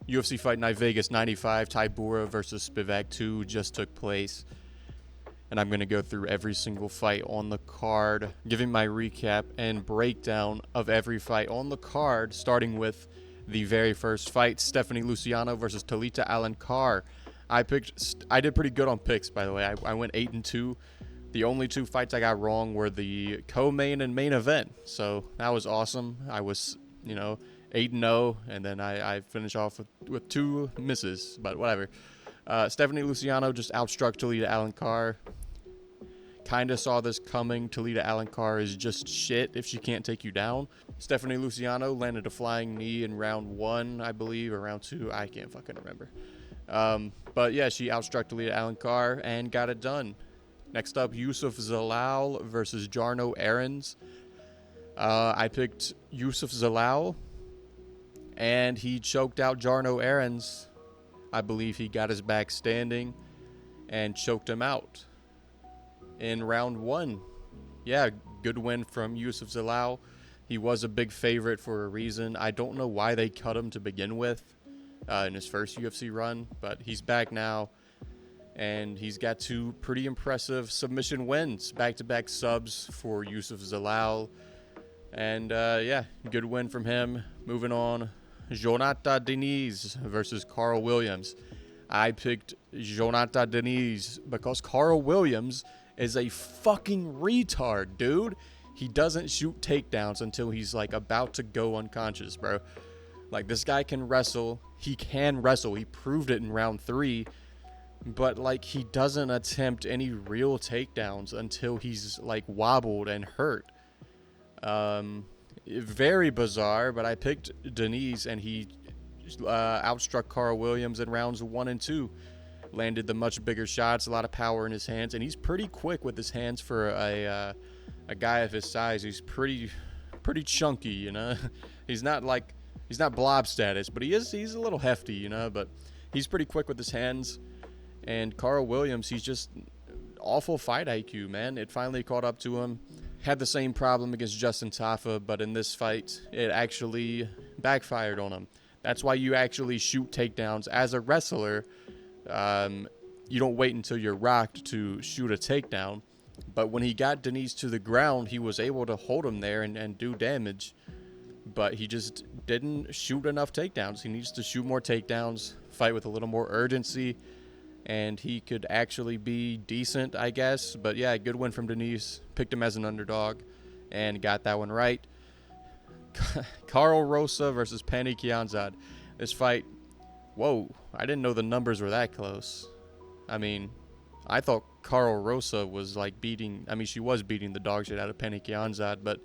UFC Fight Night Vegas 95, Tybura versus Spivac 2 just took place. And I'm going to go through every single fight on the card, giving my recap and breakdown of every fight on the card, starting with the very first fight, Stephanie Luciano versus Talita Alencar. I did pretty good on picks, by the way. I went 8-2. The only two fights I got wrong were the co-main and main event. So that was awesome. I was, 8-0, and then I finished off with two misses, but whatever. Stephanie Luciano just outstruck Talita Alencar. Kind of saw this coming. Talita Alencar is just shit if she can't take you down. Stephanie Luciano landed a flying knee in round 1, I believe, or round 2. I can't fucking remember. But yeah, she outstruck Talita Alencar and got it done. Next up, Yusuf Zalal versus Jarno Aarons. I picked Yusuf Zalal, and he choked out Jarno Aarons. I believe he got his back standing and choked him out in round 1. Yeah, good win from Yusuf Zalal. He was a big favorite for a reason. I don't know why they cut him to begin with in his first UFC run, but he's back now, and he's got 2 pretty impressive submission wins, back-to-back subs for Yusuf Zalal. And yeah, good win from him. Moving on, Jonata Diniz versus Carl Williams. I picked Jonata Diniz because Carl Williams is a fucking retard, dude. He doesn't shoot takedowns until he's like about to go unconscious, bro. Like, this guy can wrestle. He can wrestle. He proved it in round 3. But like, he doesn't attempt any real takedowns until he's like wobbled and hurt. Very bizarre, but I picked Diniz, and he outstruck Carl Williams in rounds 1 and 2. Landed the much bigger shots, a lot of power in his hands, and he's pretty quick with his hands for a guy of his size. He's pretty chunky, you know. He's not blob status, but he's a little hefty, you know. But he's pretty quick with his hands. And Carl Williams, he's just awful fight IQ, man. It finally caught up to him. Had the same problem against Justin Tafa, but in this fight, it actually backfired on him. That's why you actually shoot takedowns as a wrestler. You don't wait until you're rocked to shoot a takedown. But when he got Diniz to the ground, he was able to hold him there and do damage. But he just didn't shoot enough takedowns. He needs to shoot more takedowns, fight with a little more urgency, and he could actually be decent, I guess. But yeah, good win from Diniz. Picked him as an underdog and got that one right. Carl Rosa versus Pannie Kianzad. This fight, whoa, I didn't know the numbers were that close. I mean, I thought Carl Rosa was like she was beating the dog shit out of Pannie Kianzad, but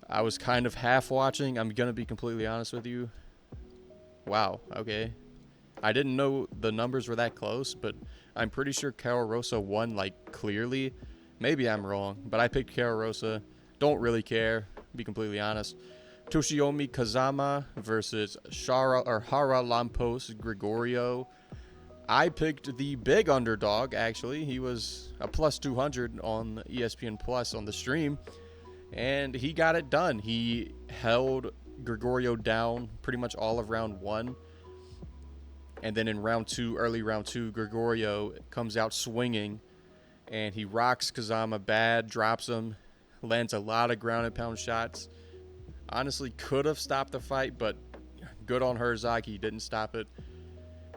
I was kind of half watching. I'm going to be completely honest with you. Wow, okay. I didn't know the numbers were that close, but I'm pretty sure Carol Rosa won, like, clearly. Maybe I'm wrong, but I picked Carol Rosa. Don't really care, to be completely honest. Toshiomi Kazama versus Hara Lampos Gregorio. I picked the big underdog, actually. He was a plus 200 on ESPN Plus on the stream, and he got it done. He held Gregorio down pretty much all of round 1. And then in early round 2, Gregorio comes out swinging, and he rocks Kazama bad, drops him, lands a lot of ground and pound shots. Honestly, could have stopped the fight, but good on Herzog, he didn't stop it.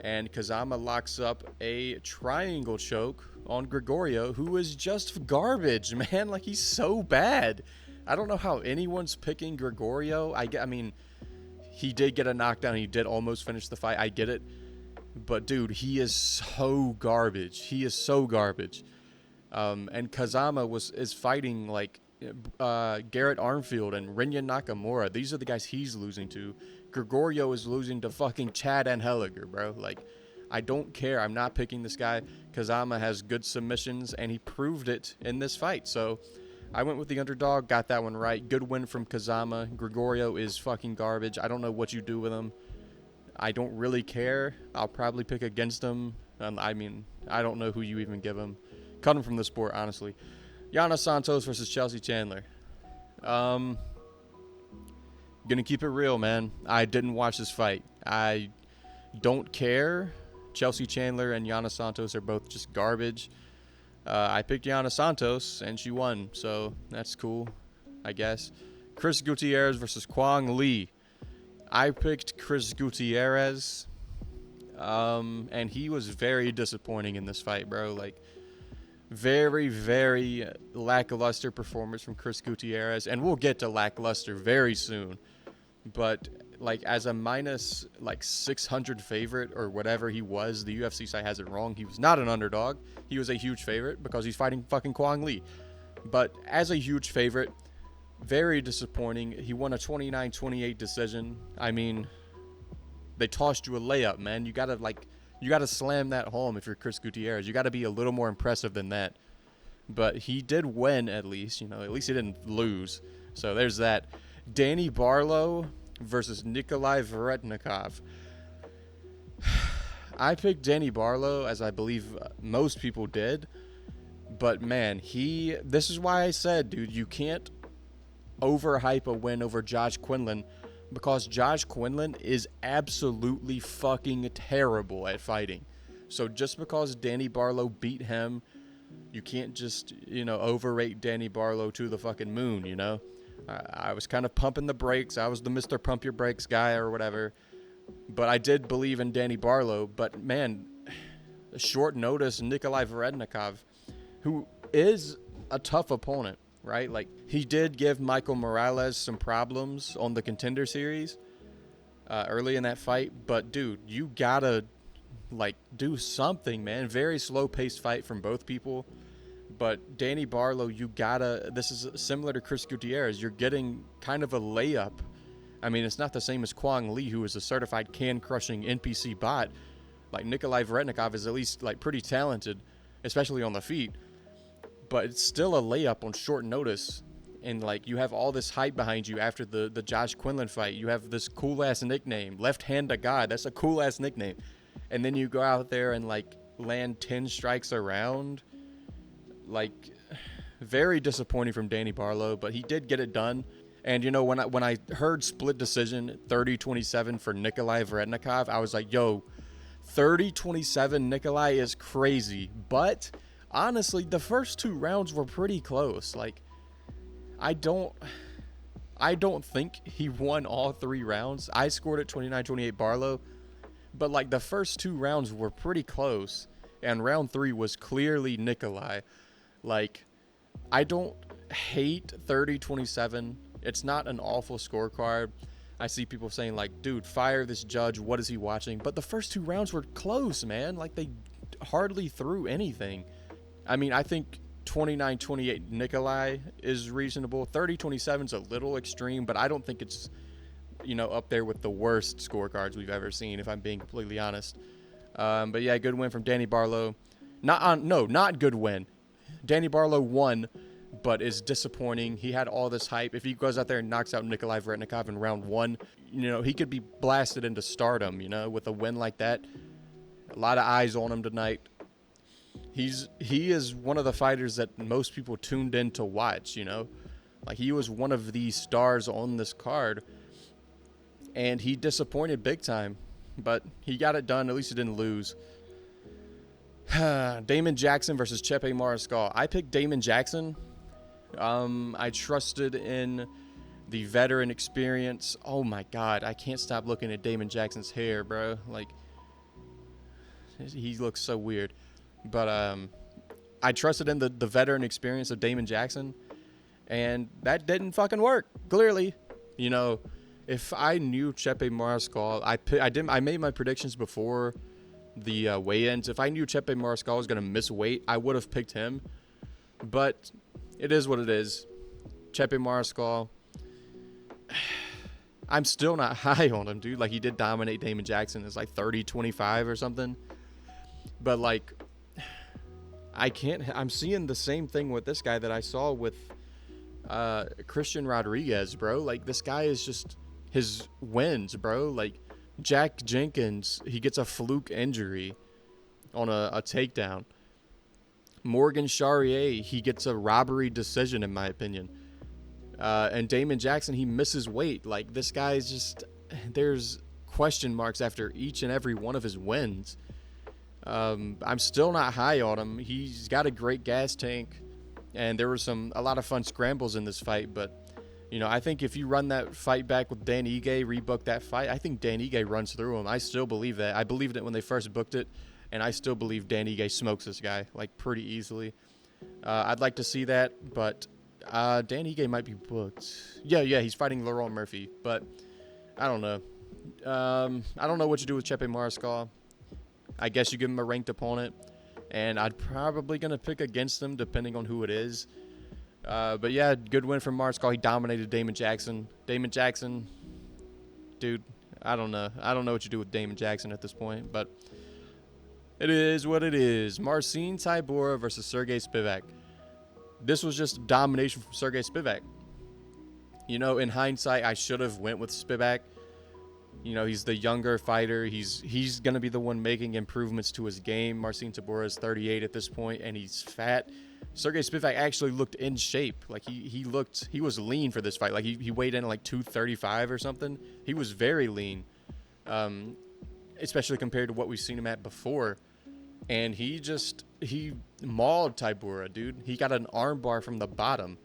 And Kazama locks up a triangle choke on Gregorio, who is just garbage, man. Like, he's so bad. I don't know how anyone's picking Gregorio. I mean, he did get a knockdown. He did almost finish the fight. I get it. But, dude, he is so garbage. He is so garbage. And Kazama is fighting, like, Garrett Armfield and Rinya Nakamura. These are the guys he's losing to. Gregorio is losing to fucking Chad Anheliger, bro. Like, I don't care. I'm not picking this guy. Kazama has good submissions, and he proved it in this fight. So I went with the underdog, got that one right. Good win from Kazama. Gregorio is fucking garbage. I don't know what you do with him. I don't really care. I'll probably pick against him. I mean, I don't know who you even give him. Cut him from the sport, honestly. Yana Santos versus Chelsea Chandler. Gonna keep it real, man. I didn't watch this fight. I Don't care. Chelsea Chandler and Yana Santos are both just garbage. I picked Yana Santos, and she won, so that's cool, I guess. Chris Gutierrez versus Kwang Lee. I picked Chris Gutierrez, and he was very disappointing in this fight, bro. Like, very, very lackluster performance from Chris Gutierrez, and we'll get to lackluster very soon. But like, as a minus like 600 favorite or whatever he was, the UFC site has it wrong. He was not an underdog. He was a huge favorite because he's fighting fucking Kwang Lee. But as a huge favorite, very disappointing. He won a 29-28 decision. I mean, they tossed you a layup, man. You gotta slam that home if you're Chris Gutierrez. You gotta be a little more impressive than that. But he did win at least. At least he didn't lose. So there's that. Danny Barlow versus Nikolai Veretnikov. I picked Danny Barlow, as I believe most people did. But man, this is why I said, dude, you can't overhype a win over Josh Quinlan, because Josh Quinlan is absolutely fucking terrible at fighting. So just because Danny Barlow beat him, you can't just, overrate Danny Barlow to the fucking moon, I was kind of pumping the brakes. I was the Mr. Pump Your Brakes guy or whatever. But I did believe in Danny Barlow. But, man, short notice, Nikolai Veretnikov, who is a tough opponent, right? Like, he did give Michael Morales some problems on the Contender Series early in that fight. But, dude, you gotta, do something, man. Very slow-paced fight from both people. But Danny Barlow, this is similar to Chris Gutierrez. You're getting kind of a layup. I mean, it's not the same as Kwang Lee, who is a certified can-crushing NPC bot. Like, Nikolai Veretnikov is at least, pretty talented, especially on the feet. But it's still a layup on short notice. And, you have all this hype behind you after the Josh Quinlan fight. You have this cool-ass nickname, Left Hand to God. That's a cool-ass nickname. And then you go out there and, land 10 strikes around. Very disappointing from Danny Barlow, but he did get it done. And, when I heard split decision 30-27 for Nikolai Veretnikov, I was like, yo, 30-27 Nikolai is crazy. But, honestly, the first two rounds were pretty close. I don't think he won all three rounds. I scored at 29-28 Barlow. But, the first two rounds were pretty close. And round three was clearly Nikolai. I don't hate 30-27. It's not an awful scorecard. I see people saying, dude, fire this judge. What is he watching? But the first two rounds were close, man. They hardly threw anything. I mean, I think 29-28 Nikolai is reasonable. 30-27 is a little extreme, but I don't think it's, up there with the worst scorecards we've ever seen, if I'm being completely honest. But yeah, good win from Danny Barlow. Not good win. Danny Barlow won, but is disappointing. He had all this hype. If he goes out there and knocks out Nikolai Veretnikov in round one, he could be blasted into stardom, with a win like that. A lot of eyes on him tonight. He is one of the fighters that most people tuned in to watch, he was one of the stars on this card, and he disappointed big time, but he got it done. At least he didn't lose. Damon Jackson versus Chepe Mariscal. I picked Damon Jackson. I trusted in the veteran experience. Oh my God, I can't stop looking at Damon Jackson's hair, bro. He looks so weird. But I trusted in the veteran experience of Damon Jackson, and that didn't fucking work. Clearly, if I knew Chepe Mariscal, I made my predictions before the weigh-ins. If I knew Chepe Mariscal was going to miss weight, I would have picked him. But it is what it is. Chepe Mariscal, I'm still not high on him, dude. He did dominate Damon Jackson. It's 30-25 or something. But, I'm seeing the same thing with this guy that I saw with Christian Rodriguez, bro. This guy is just his wins, bro. Jack Jenkins, he gets a fluke injury on a takedown. Morgan Charrier, he gets a robbery decision, in my opinion. And Damon Jackson, he misses weight. This guy is just... There's question marks after each and every one of his wins. I'm still not high on him. He's got a great gas tank, and there were a lot of fun scrambles in this fight. But I think if you run that fight back with Dan Ige, rebook that fight, I think Dan Ige runs through him. I still believe that. I believed it when they first booked it, and I still believe Dan Ige smokes this guy like pretty easily. I'd like to see that, but Dan Ige might be booked. Yeah, he's fighting Laurent Murphy, but I don't know. I don't know what you do with Chepe Mariscal. I guess you give him a ranked opponent, and I'd probably going to pick against him depending on who it is. But yeah, good win from Mariscal. He dominated Damon Jackson. Damon Jackson, dude, I don't know. I don't know what you do with Damon Jackson at this point, but it is what it is. Marcin Tybura versus Serghei Spivac. This was just domination from Serghei Spivac. In hindsight, I should have went with Spivac. He's the younger fighter. He's going to be the one making improvements to his game. Marcin Tybura is 38 at this point, and he's fat. Serghei Spivac actually looked in shape. Like, he was lean for this fight. Like, he weighed in at like 235 or something. He was very lean, especially compared to what we've seen him at before. And he mauled Tybura, dude. He got an armbar from the bottom.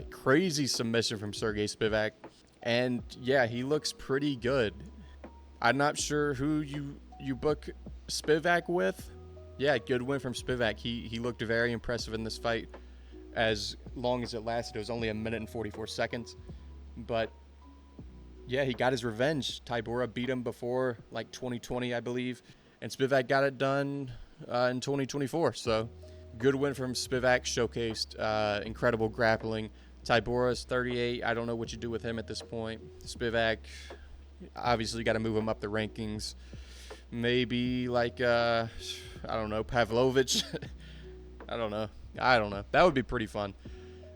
Crazy submission from Serghei Spivac. And yeah, he looks pretty good. I'm not sure who you book Spivac with. Yeah, good win from Spivac. He looked very impressive in this fight as long as it lasted. It was only 1 minute and 44 seconds. But yeah, he got his revenge. Tybura beat him before like 2020, I believe. And Spivac got it done in 2024. So good win from Spivac. Showcased incredible grappling. Tybura's 38. I don't know what you do with him at this point. Spivac, obviously got to move him up the rankings. Maybe like, I don't know, Pavlovich. I don't know. That would be pretty fun.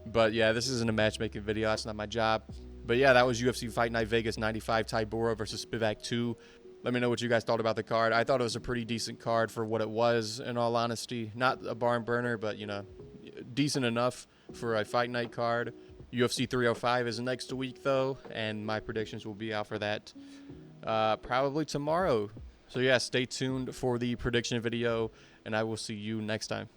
But yeah, this isn't a matchmaking video. That's not my job. But yeah, that was UFC Fight Night Vegas 95, Tybura versus Spivac 2. Let me know what you guys thought about the card. I thought it was a pretty decent card for what it was, in all honesty. Not a barn burner, but, decent enough for a Fight Night card. UFC 305 is next week, though, and my predictions will be out for that probably tomorrow. So, yeah, stay tuned for the prediction video, and I will see you next time.